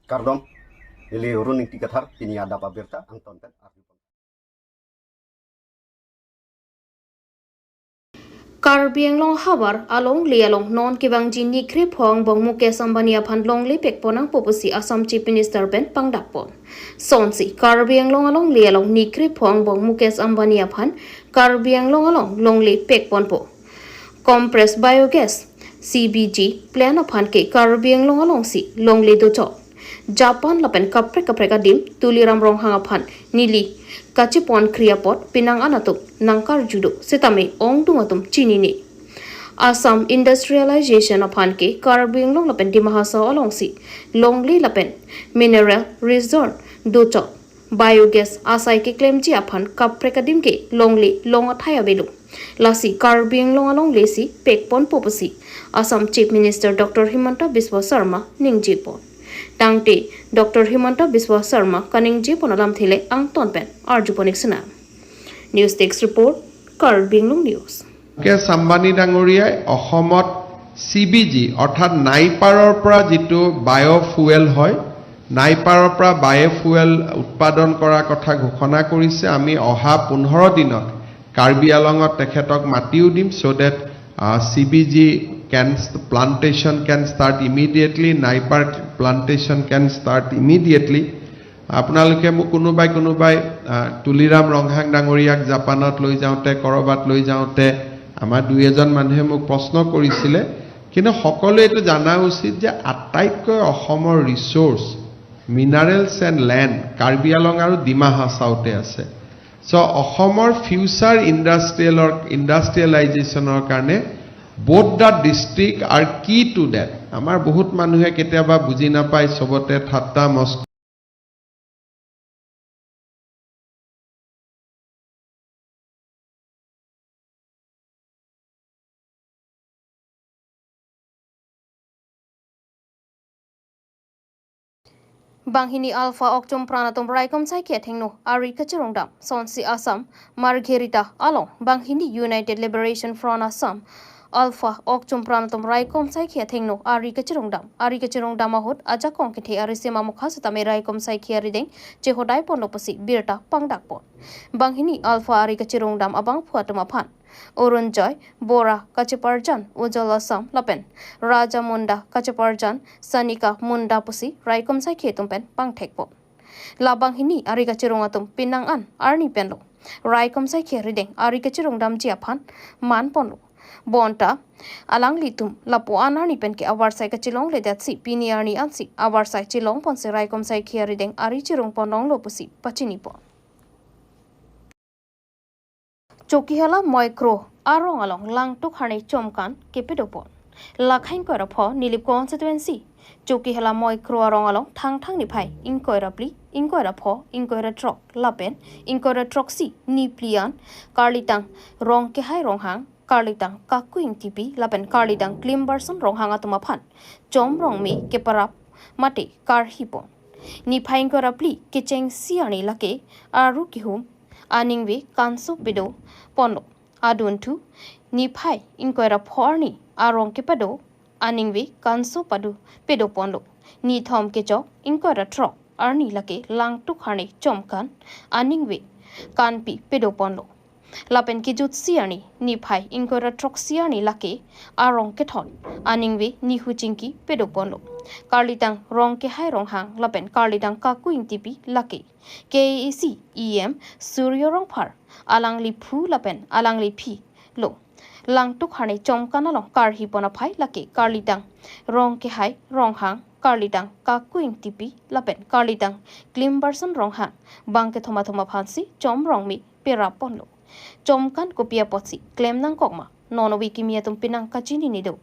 Kardom ili runing tikathar kini ada pabirta angton pen Karbi Anglong habar along lialong non kibang jini krip hong bong Mukesh Ambani aphan long li pekponang popusi Assam Chief Minister Ben Pangdakpon. Sonsi Karbi Anglong along lialong ni krip hong bong Mukesh Ambani aphan Karbi Anglong along long li pekpon po. Compressed Biogas CBG plan aphan ke Karbi Anglong along si long li do chot. Japan lapen kapre kadim tuliram rong hang aphan nili kachipon kriapot pinang anatuk nangkar judo setame ong dungatum chini ni Assam industrialization upon ke Karbi Anglong lapen di mahasa alongsi longli lapen mineral reserve docho biogas asai ke claim ji upon kaprekadim ke longli long athaya belu lasi Karbi Anglong along lesi pekpon popusi Assam Chief Minister Dr. Himanta Biswa Sarma ningjipon Tangte Dr. Himanta Biswa Sarma kaningji ponalam thile ang tonpen arjuponik sana News Desk Report Karbi Anglong News Mukesh Ambani ডাঙৰীয়াই অসমত CBG অৰ্থাৎ নাইপাৰৰ পৰা যেটো বায়োফুয়েল হয় নাইপাৰৰ পৰা বায়োফুয়েল উৎপাদন কৰাৰ কথা ঘোষণা কৰিছে আমি অহা 15 দিনত কাৰ্বি আলঙত তেখেতক মাটিও দিম so that CBG plantation can start immediately naipar plantation can start immediately আপোনালোকে মোক কোনোবাই তুলিৰাম ৰংহাং ডাঙৰীয়াক জাপানত লৈ যাওঁতে কৰবাত লৈ যাওঁতে আমাৰ দুই এজন মানুহে মোক প্ৰশ্ন কৰিছিলে কিন্তু সকলোৱে এটো জানা উচিত যে আটাইতকৈ অসমৰ resource minerals and land Karbi আলং আৰু ডিমা হাছাওতে আছে সো অসমৰ ফিউচাৰ ইণ্ডাষ্ট্ৰিয়েলাইজেশ্যনৰ কাৰণে both the district are key to that আমাৰ বহুত মানুহে কেতিয়াবা বুজি নাপায় সবতে ঠাট্টা মস্ক Banghini Alpha Okchum Pranatum Raikom Saikhe Thengno Ari Kachirongdam Sonsi Assam Margherita Along Banghini United Liberation Front Assam Alpha Okchum Pranatum Raikom Saikhe Thengno Ari Kachirongdam Ahot Aja Kongkithe Arisema Mukhasutame Raikom Saikhe Rideng Chehodai Pondoposi Birta Pangdakpon Banghini Alpha Ari Kachirongdam Abang Phuatum Aphan Orun Joy Bora Kachiparjan Ujjal Assam Lapen Raja Munda Kachiparjan Sanika Munda Pusi Raikom Saikhe Tumpen Pangthekpo Labang Hini Ari Kachirongatum Pinang An Arni Penlo Raikom Saikhe Rideng Ari Kachirongdam Jiaphan Man Ponlo Bonta Alang Litum Lapo Anarni Penke Awar Sai Kachilong Ledatsi Pini Arni Ansi Awar Sai Chilong Ponse Raikom Saikhe Rideng Ari Chirong Ponong Lopusi Pachinipo Chokihala Moikro Arong Along Lang Tukhane Chomkan Kepidopon Lakhain Korapho Nilip constituency Chokihala Moikro Arong Along Thang Nipai Inkoirapli Inkoirapho Inkoiratrok Lapen Inkoiratroxi Niplian Karlitang Rong Kehai Ronghang Karlitang Kakuing Tipi Lapen Karlitang Klimberson Ronghang Atumaphan Chom Rongmi Keparap Mate Karhipon Nipain Korapli Kicheng Siani Lake Aru Kihum Aningwe Kanso Pedo Pono Aduntu Nipai Inquira Porni Arong Kepado Aningwe Kanso Padu Pedo Pondo Ni Thom Kecho Inquira Trok Arni Lake Lang Tukhane Chomkan Aningwe Kanpi Pedo Pondo Lapen Kijut Siani Nipai Inquira Trok Siani Lake Arong Keton Aningwe Ni Huchinki Pedo Pondo Karlitang Rong Ke Hai Rong Hang Lapen Karlitang Kakuing Tipi Lake KAC EM Suryo Rong Par Alang Li Phu Lapen Alang Li Phi Lo Lang Tukhane Chomkan Along Karhi Ponapai Lake Karlitang Rong Ke Hai Rong Hang Karlitang Kakuing Tipi Lapen Karlitang Klimberson Rong Hang Bangke Thoma Phansi Chom Rong Mi Pera Ponlo Chomkan Kopia Potsi Claim Nang Kokma Nono Wikimia Tumpinang Kachini Nido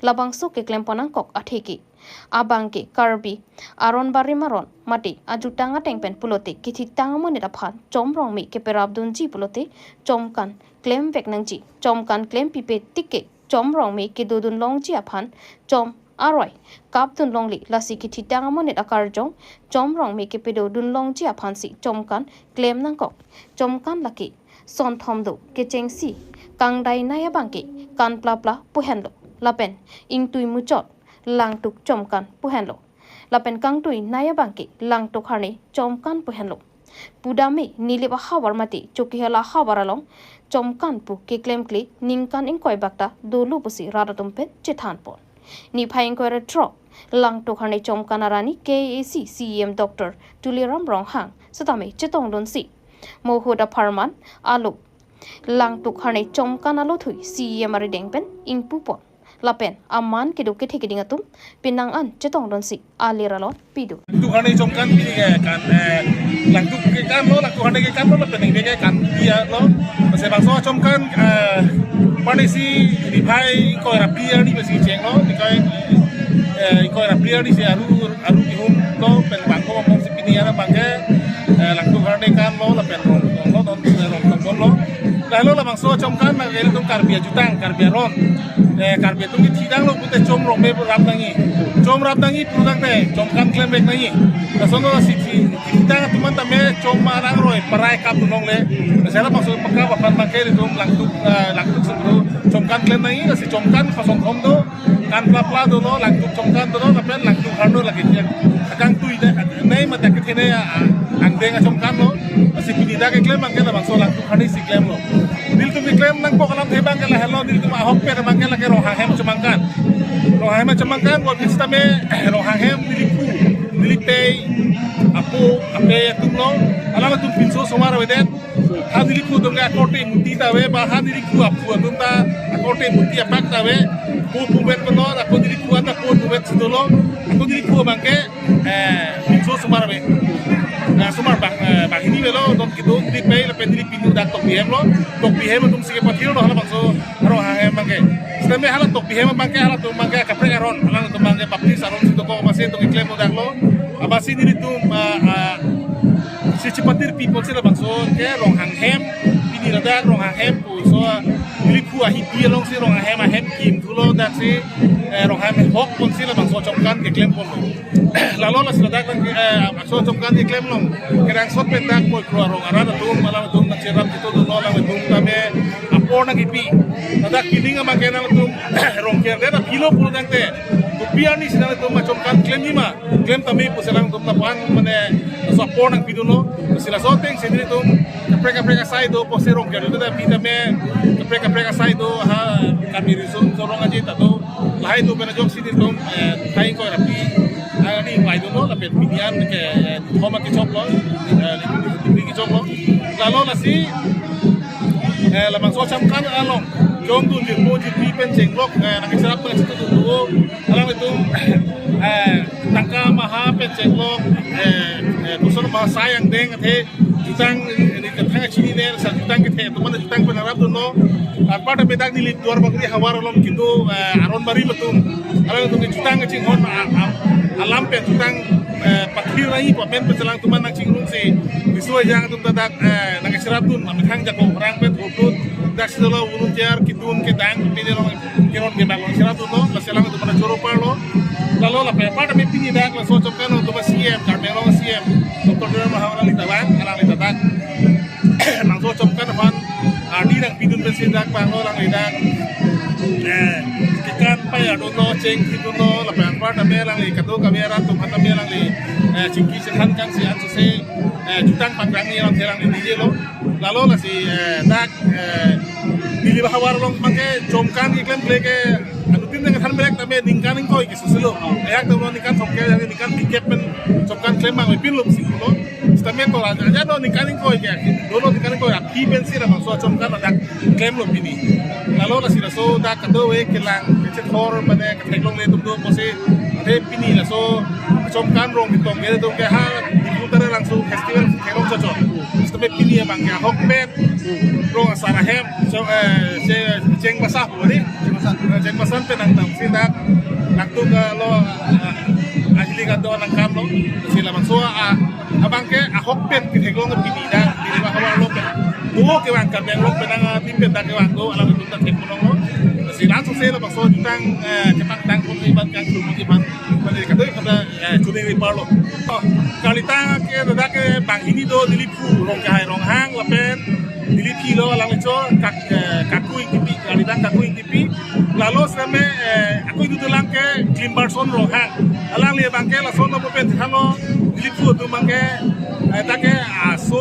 Labangso ke Claim Ponangkok Atheki Abangke Karbi Aron Barimaron Mati Ajutanga Tengpen Pulote Kititanga Moneta Phan Chom Rong Mi ke Perabdunji Pulote Chomkan Claim Veknangji Chomkan Claim Pipe Tike Chom Rong Mi ke Dudun Longji Aphan Chom Aroi Kapdun Longli Lasi Kititanga Moneta Karjong Chom Rong Mi ke Pedo Dun Longji Aphan Si Chomkan Claim Nangkok Chomkan Laki Son Thomdo Kecheng Si Kangdai Naya Bangke Kan Pla Puhenlo Lapen Ing Tui Muchot Lang Tuk Chomkan Puhenlo lapen kang tui naya bangki lang tuk harni chomkan puhenlo pudami nilip hawar mati choki hela hawaralong chomkan pu ke claim kli ningkan ingkoi bakta dolu pusi radatumpe chethan pon ni phaing ko re drop lang tuk harni chomkan arani KAC CEM Dr. Tuliram Ronghang satame chetong don si mohuda farman alu lang tuk harni chomkan alo thui CEM ari dengpen ingpu pon lapen aman keduk ke theke dingatum pinang an chetong don si aliralon pidu Tuhan chomkan pini kan langtuk ke kan lo langtuk ke kan lo lapen ke kan dia lo masih bangso chomkan panisi di pai ko rapia ni besi ceng lo di ko rapia ni si aru ihum lo pen bangko mong si pini ana bangke langtuk kan lo lapen lo don lo lalu la bangso chomkan ma ke tum karbia jutang karbia ron karbi tum ki tidang lo pute chom rong me rap dangi purang te chom kan klem bek nangi na sono si tidang tuman tame chom marang roi parai kap nong le sela maksud peka wapan make tum langtuk sebro chom kan klem nangi si chom kan fasong kom do kan pla do no langtuk chom kan do no lapen langtuk hardo lagi akang tui de nei mata ke thene ang denga chom kan lo si pinida ke klem ang kela bangso langtuk hani si klem lo dil tum klem nang po kalam thebang kala hello dil tum ahok pe bang kala ke rohang hem chomangkan buat kita me rohang hem dilipe apo ape tum lo alama tum pinso somara weden ha dilipu tum ga kote muti ta we ba ha dilipu apu tum ta kote muti apak ta we po pubet ko ako dilipu ata po pubet sidolo ako dilipu bangke pinso somara we na sumar bang ini velo don kitu dilipe la pendili pintu dak tok bihem tum sige pathiro do hala bangso rohang hem bangke Seme hala tok bihem bangke hala tum bangke kapre aron hala tum bangke baptis aron situ ko masih tung iklem udah lo abasi diri tum si cepatir people sila bangso ke rohang hem pini rada rohang hem pu so dili pu ahi dia long si rohang hem kim tulo dak si rohang hem hok pun sila bangso chomkan ke klem pun lalu la sila dak bangso chomkan ke klem long kerang sot pendak mo kro rong arada tum malam tum na ceram gitu do lang tum tame apona gipi nadak kininga magena tum rong ker da pilo pul dang te biar ni sila tum chomkan klem ni ma klem tami pu sila tum tapang mane so apona piduno sila soteng sendiri tum kapre sai do po se rong ker do da pita me kapre sai do ha kami risun sorong aja ta do lahai do bena jok sini tum kai ko rapi ani mai do no la pet pinian ke homa ki chop lo ki chop lo lalu la si la bangso chomkan along jom tu di po di pen ceng blok nak serap dengan situ tu alang itu tangka maha pen ceng blok kusun bahasa yang deng ate jutang di tengah sini ner sa jutang ke tu mana jutang penarap tu no apa ada bedak di luar bagri hawar lom gitu aron bari betul alang itu jutang ceng hon alam pen jutang pakhir lagi po pen pencelang tu mana ceng rung si disuai jangan tu tadak nak serap tu amithang jako orang pen hoput dak sidolo volunteer kitun ke dang pini ro kiron ke balon sira tu no la selang tu pada choro parlo lalu la pepa da pini dak la so chomkan tu ba CM Carmelo CM Dr. Tuliram Ronghang litawan ala litatak nang so chomkan ban adi nang pidun ben sidak bang lo lang lidak kikan pa ya do no cheng kitun no la pepa da melang li katu kamera tu hata melang li cingki sekhan kan si an se jutang pangkrang ni orang terang di dia lo lalu lah si dak di bahawar long pakai chomkan iklan bleke anu tim dengan han blek tapi ningkan ingkoi ke suselo ayak tu ningkan chomkan yang ningkan tiket pen chomkan klaim mang pin lo si lo stame to aja do ningkan ingkoi ke dolo ningkan ingkoi api ben si ramang so chomkan dak klaim lo pini lalu lah si so dak kado we kelang kecet hor pada keteklong le tum do pose ade pini lah so chomkan rong kitong ke do ke ha langsung festival kelong cocok tapi pini ya bang ya hokpet rong asara hem so ceng basah boleh ceng basah penang tam sidak naktu ke lo ahli kado nang kam lo sila bang so abang ke hokpet kelong pini dah di bawah lo pe buo ke bang kan bang lo penang timpet dak ke bang do alam itu tak kelong lo sila langsung sila bang so jutang cepat tang pun iban kan pun iban pada kado kata curi ripalo kalita ke dadak bang ini do dilipu rong kai rong hang lapen dilipi lo alang leco kaku ingipi kalita kaku ingipi lalu sampai aku itu dalam ke klimbar son ro ha alang le bangke la son no pen thalo lipu tu bangke take asu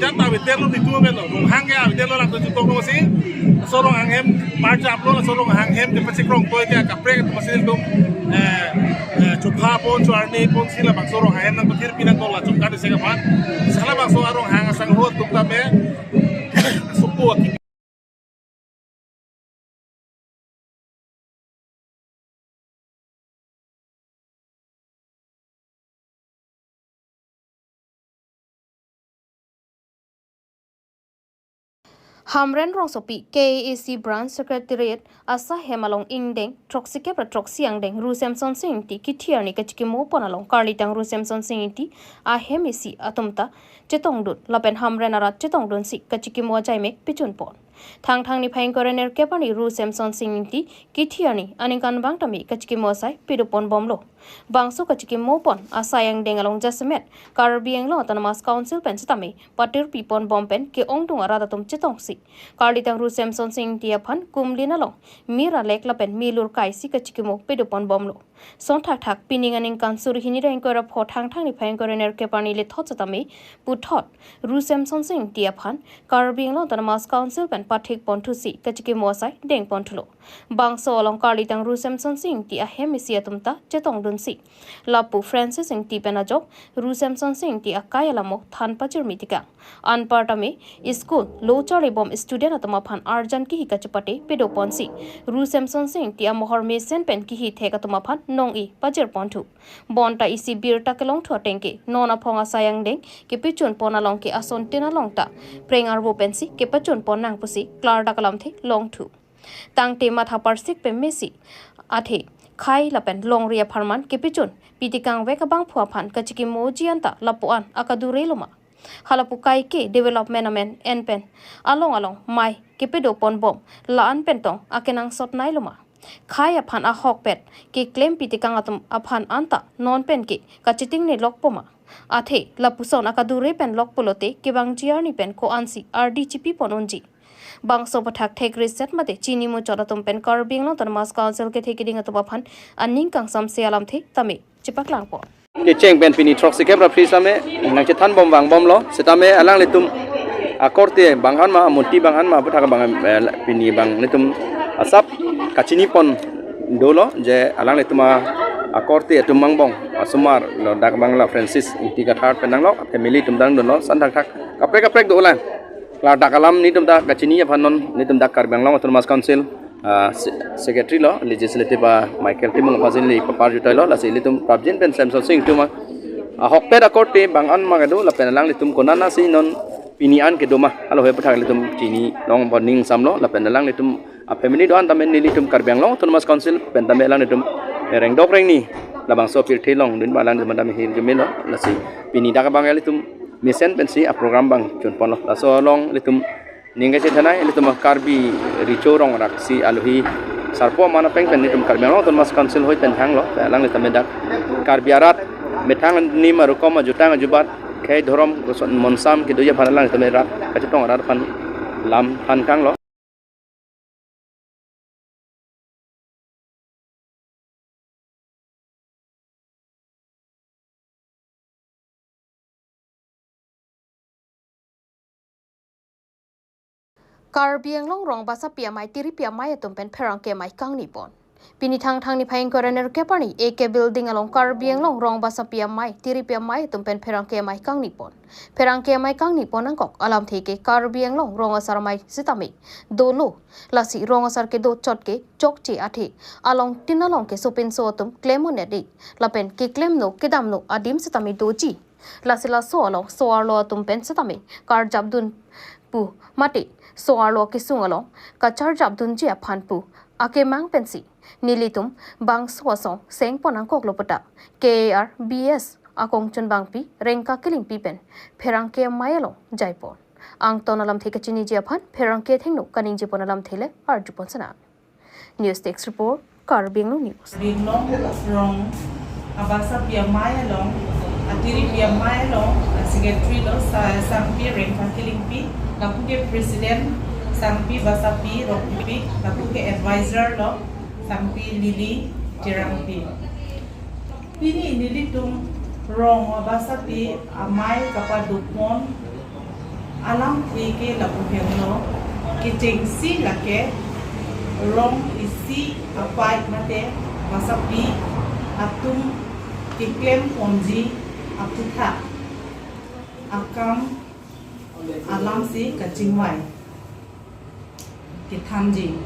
jata vitelo ni tu melo rong hang ke vitelo la tu to ko si so rong hang hem march up lo so rong hang hem de pasik rong toy ke kapre ke pasil tu chupha pon charni pon sila bang so rong hang nang thir pinan to la chupka de se ka pan sala bang so rong hang sang ho tu ka me supu Hamren rong sopi KAC branch secretariat asa hemalong ingdeng troxike pra troxiang deng Rusemson sing ti kithiani kachiki mo ponalong karlitang Rusemson sing ti a hemisi atumta chetongdut lapen hamren arat chetongdun si kachiki mo jaimek pichun pon thang ni phaing korener kepani Rusemson sing ti kithiani aninkan bangtami kachiki mo sai pidupon bomlo bangso kachiki mo pon asayang dengalong jasmet Karbi Anglong autonomous council pen chitame patir pipon bompen ke ongtung arada tum chitong si Karlitang Rusemson sing tia phan kumlina long mira lek lapen milur kai si kachikimo pedupon bomlo son thak pininganing kan surhini reng kora pho thang ni phaing korener kepani le thot chatame puthot Rusemson sing tia phan Karbi Anglong autonomous council pen pathik pontu si kachikimo sai deng pontulo bangso along Karlitang Rusemson sing tia hemisi atumta chetong si lapu Francis sing ti penajok Rusemson sing ti akaya lamo than pachir mitika anpartame school lo chari bom student atama phan arjan ki hikachapate pedoponsi Rusemson sing ti amohor mesen pen ki hi theka tuma phan nong I pachir pontu bonta isi bir takelong thotengke nona phonga sayang deng ke pichun ponalong ke ason tinalong ta prengar bo pensi ke pachun ponang pusi klar dakalam the long thu tangte matha parsik pe mesi athe khai lapen long ria pharman kepichun pitikang weka bang phua phan kachiki mojianta lapuan akadure loma halapu kai ke development amen enpen along mai kepedo pon bom la an pentong akenang sot nai loma khai aphan a hok pet ke claim pitikang atum aphan anta non pen ke kachiting ne lok poma athe lapuson akadure pen lok polote ke bang jiarni pen ko ansi rdgp pononji bangso pathak thek reset mate chini mo choratum pen Karbi Anglong autonomous council ke thekiding atwa phan anning kang sam se alam the tame chipak lang po ke cheng ben pini troxy kebra prisame nang che than bom wang bom lo setame alang letum akorte banghan ma monti banghan ma pathak bang pini bang letum asap kachini pon dolo je alang letuma akorte atum mangbong asumar lo dak bangla Francis tiga thar penang lo family tum dang lo san thak kaprek do lan la dakalam ni tum dak kachini phanon ni tum dak Karbi Anglong autonomous council secretary lo legislative Michael Timung Fazil li papar jutai lo la si litum prabjin pen Samson Singh tuma hokpe akorte bangan magadu la penalang litum konana si non pinian ke doma alo he pathak litum chini long boning samlo la penalang litum family doan tamen ni litum Karbi Anglong autonomous council pen tamelang litum reng dok reng ni la bangso pir thilong din balang de mandam hil gemelo la si pini dak bangal litum misen pensi a program bang chun pon la so long litum ninga che thanai litum Karbi richorong rak si aluhi sarpo mana peng pen litum Karbi Anglong autonomous council hoi pen hang lo lang litum dak Karbi arat metang ni marukom jutang jubat khai dhorom monsam ki doya phalang litum rat kachitong arat phan lam phan kang lo Karbi Anglong rong basa pia mai tiri pia mai atum pen pherang ke mai kang ni pon pini thang ni phaing korener kepani AK building along Karbi Anglong rong basa pia mai tiri pia mai atum pen pherang ke mai kang ni pon pherang ke mai kang ni pon angkok alam theke Karbi Anglong rong asar mai sitame dolo lasi rong asar ke do chot ke chok che athe along tinalong ke sopin so atum claim ne de lapen ke claim no kedam no adim sitame doji lasila so along so arlo atum pen sitame kar jabdun pu mate so arlo ke sungalong kachar jabdun je phanpu ake mang pensi nilitum bang swasong seng ponang kok lopata KAR BS akong chun bangpi rengka kiling pipen pherang ke mayalo jaipon ang tonalam theke chini je phan pherang ke thengno kaning je ponalam thele arjupon sana news text report Karbi Anglong news Binglong rong abasa pia mayalong atiri pia mayalong secretary lo sampi rengka kiling pi kapuke president sampi basapi rongpi kapuke advisor lo sampi lili tirang pi pini nilitung rong abasa pi amai kapadupon alam ke lapuhengno kitengsi lake rong isi apai mate masapi atum kiklem ponji aputha akam alam si kachingwai kithamji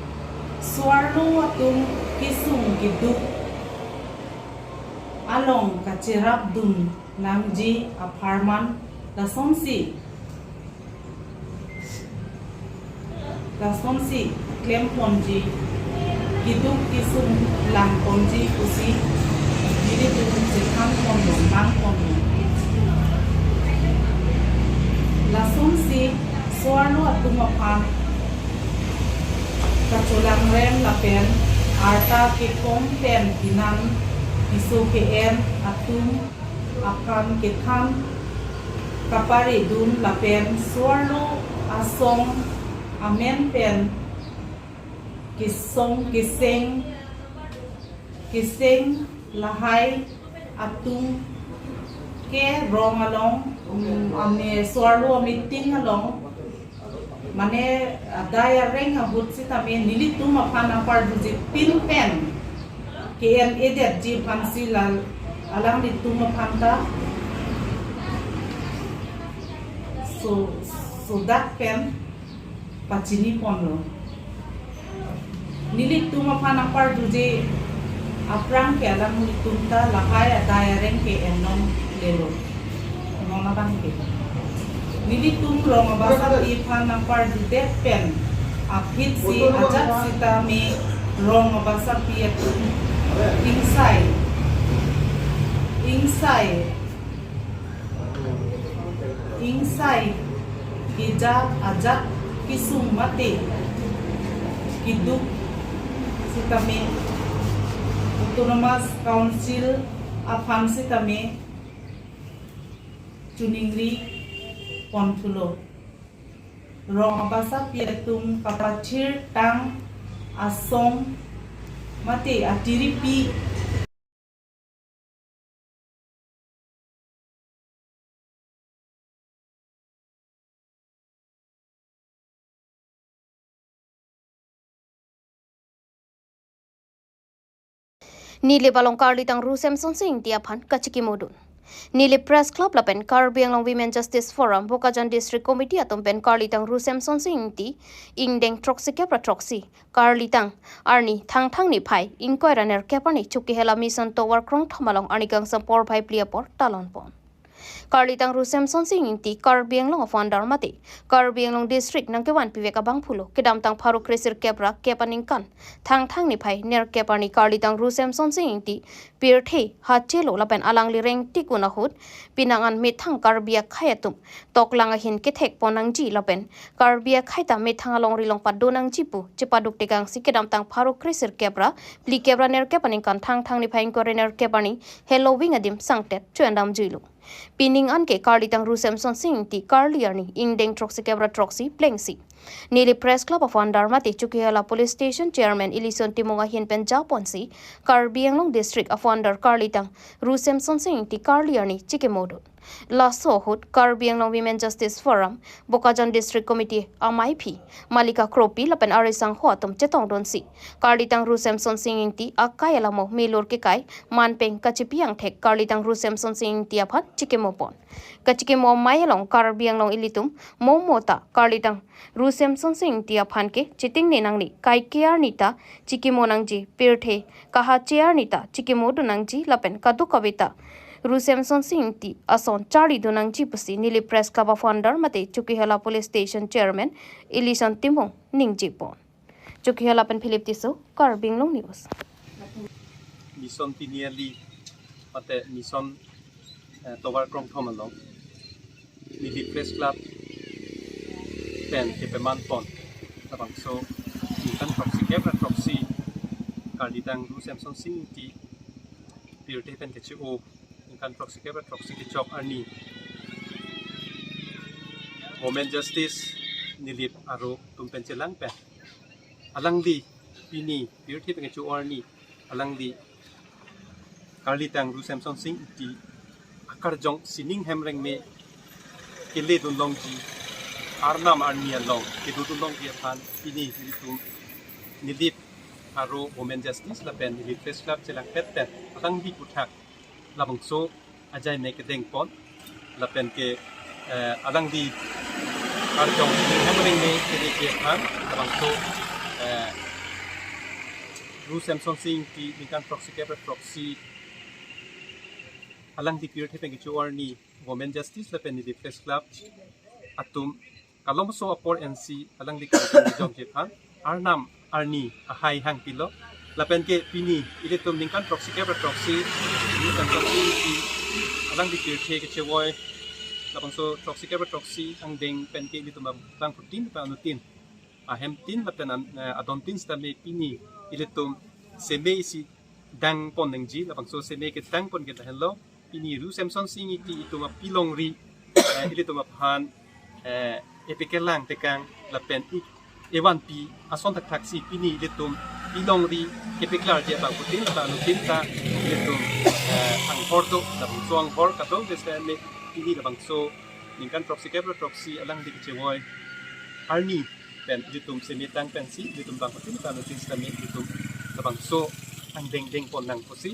swarlo atum kisung kiduk along kachirap dun namji aparman lasonsi klem ponji kiduk kisung lang ponji kusi jadi tu sekam pondong mang pondong lasonsi swarlo atum apam kaculang rem lapen arta ke pen dinan isu ke atum akan ke tham kapari dun lapen swarlo asong amen pen kiseng lahai atum ke rong along ame swarlo meeting along mane daya reng abut sitame nilitum apana par duji pin pen kn edet ji pansi lal alang ditum apanta so that pen pachini ponlo nilitum apana par duji aprang ke alang nilitumta lahai daya reng ke enom lelo nona bang ke nilitum rong abasa iphan nampar dute pen aphit si ajat sita me rong abasa piat insai ija ajat kisung mate kiduk sita me autonomous council aphan sita me chuningri Pontulo rong abasa piatum kapachir tang asong mate atiripi Nili balong Karli tang Rusem Sonsing tiapan kachiki modun. Nili Press Club lapen Karbi Anglong Women Justice Forum Bokajan District Committee atom pen Karli tang Rusem Sonsing ti ingdeng troksi kepra troksi Karli tang arni thang ni phai inquire ner kepani chuki hela mission tower krong thamalong anikang sampor phai pliapor talon pon Karli tang Rusem Sonsing ti Karbi Anglong founder mate Karbi Anglong District nang kewan piveka bangphulo kedam tang pharu kresir kepra kepaning kan thang ni phai ner kepani Karli tang Rusem Sonsing ti pirthe hachelo lapen alangli reng tikuna hut pinangan mithang Karbia khayatum toklanga hin kethek ponang ji lapen Karbia khaita mithang along rilong padonang jipu chipaduk tekang sikedam tang pharu kresir kepra pli kepra ner kepaning kan thang ni phai ko ner kepani halloween adim sangtet chuandam jilu pining anke Karli tang Rusem Sonsing ti Karli arni ingdeng troksi kebra troksi plengsi Nili Press Club of Andarmati Chukihala Police Station Chairman Ilison Timonga Hin Penja Ponsi Karbi Anglong District of Andar Karli tang Rusem Sonsing ti Karli arni chikemodu Laso hut Karbi Anglong Women Justice Forum Bokajan District Committee MIP Malika Kropi lapen arisang hoatum chetong donsi Karli tang Rusem Sonsing ti akayala mo milur ke kai manpeng kachipiang thek Karli tang Rusem Sonsing ti aphan chikemopon kachikemo mayalong Karbi Anglong ilitum momota Karli tang Rusem Sonsing ti aphan ke chiting nenangni kai kear nita chikemo nangji pirthe kaha chear nita chikemo dunangji lapen kadu kavita Rusem Sonsing ti ason chari dunangji pusi Nili Press Club of Andar mate Chukihala Police Station Chairman Ilison Timong ningji pon Chukihala pen Philip Tiso Karbi Anglong News Mission Tiniali mate Mission Tower Krong Thomalong Nili Press Club pen kepeman pon tabang so ikan proxy kebra proxy Karli Rusem Sonsing ti pirte pen kechi o ikan proxy kebra proxy ke chok arni Women Justice Nilip aro tumpen chelang pen alang di pini pirte pen kechi o arni alang di Karli tang ru Samson sing ti akar jong sining hemreng me kele dun long ji arnam arnia long ke dun long dia pan ini hitum nilip aro women justice la pen nilip press club chelang pet pen atang bi puthak labang so ajai me ke deng pon la pen ke alang di arjong hemreng me kele ke pan labang so ru Samson sing ti nikan proxy ke proxy alang di period hepen kichu ni women justice la pen ni press club atum kalom so apor NC alang di jom jepan arnam arni ahai hang pilo la pen ke pini ile tum ningkan proxy ke proxy ni kan proxy alang di period ke chewoi la bang so proxy ke proxy ang deng pen ke ni tum bang putin pa anutin ahem tin la pen adon tin sta me pini ile tum seme isi dang pon neng ji la bang so seme ke dang pon ke hello ini ru Samson sing itu ma pilong ri ile to ma phan epikelang tekang la pen ewan pi ason tak taksi pini ile to pilong ri epiklar je bang putin ta no tinta ile to ang hordo la bang so ang hor ka do des me ini la bang so ningkan proxy ke proxy alang dik chewoi arni pen ile to semitang pen si ile to bang putin ta no tinta me ile to la bang so ang deng deng pon nang posi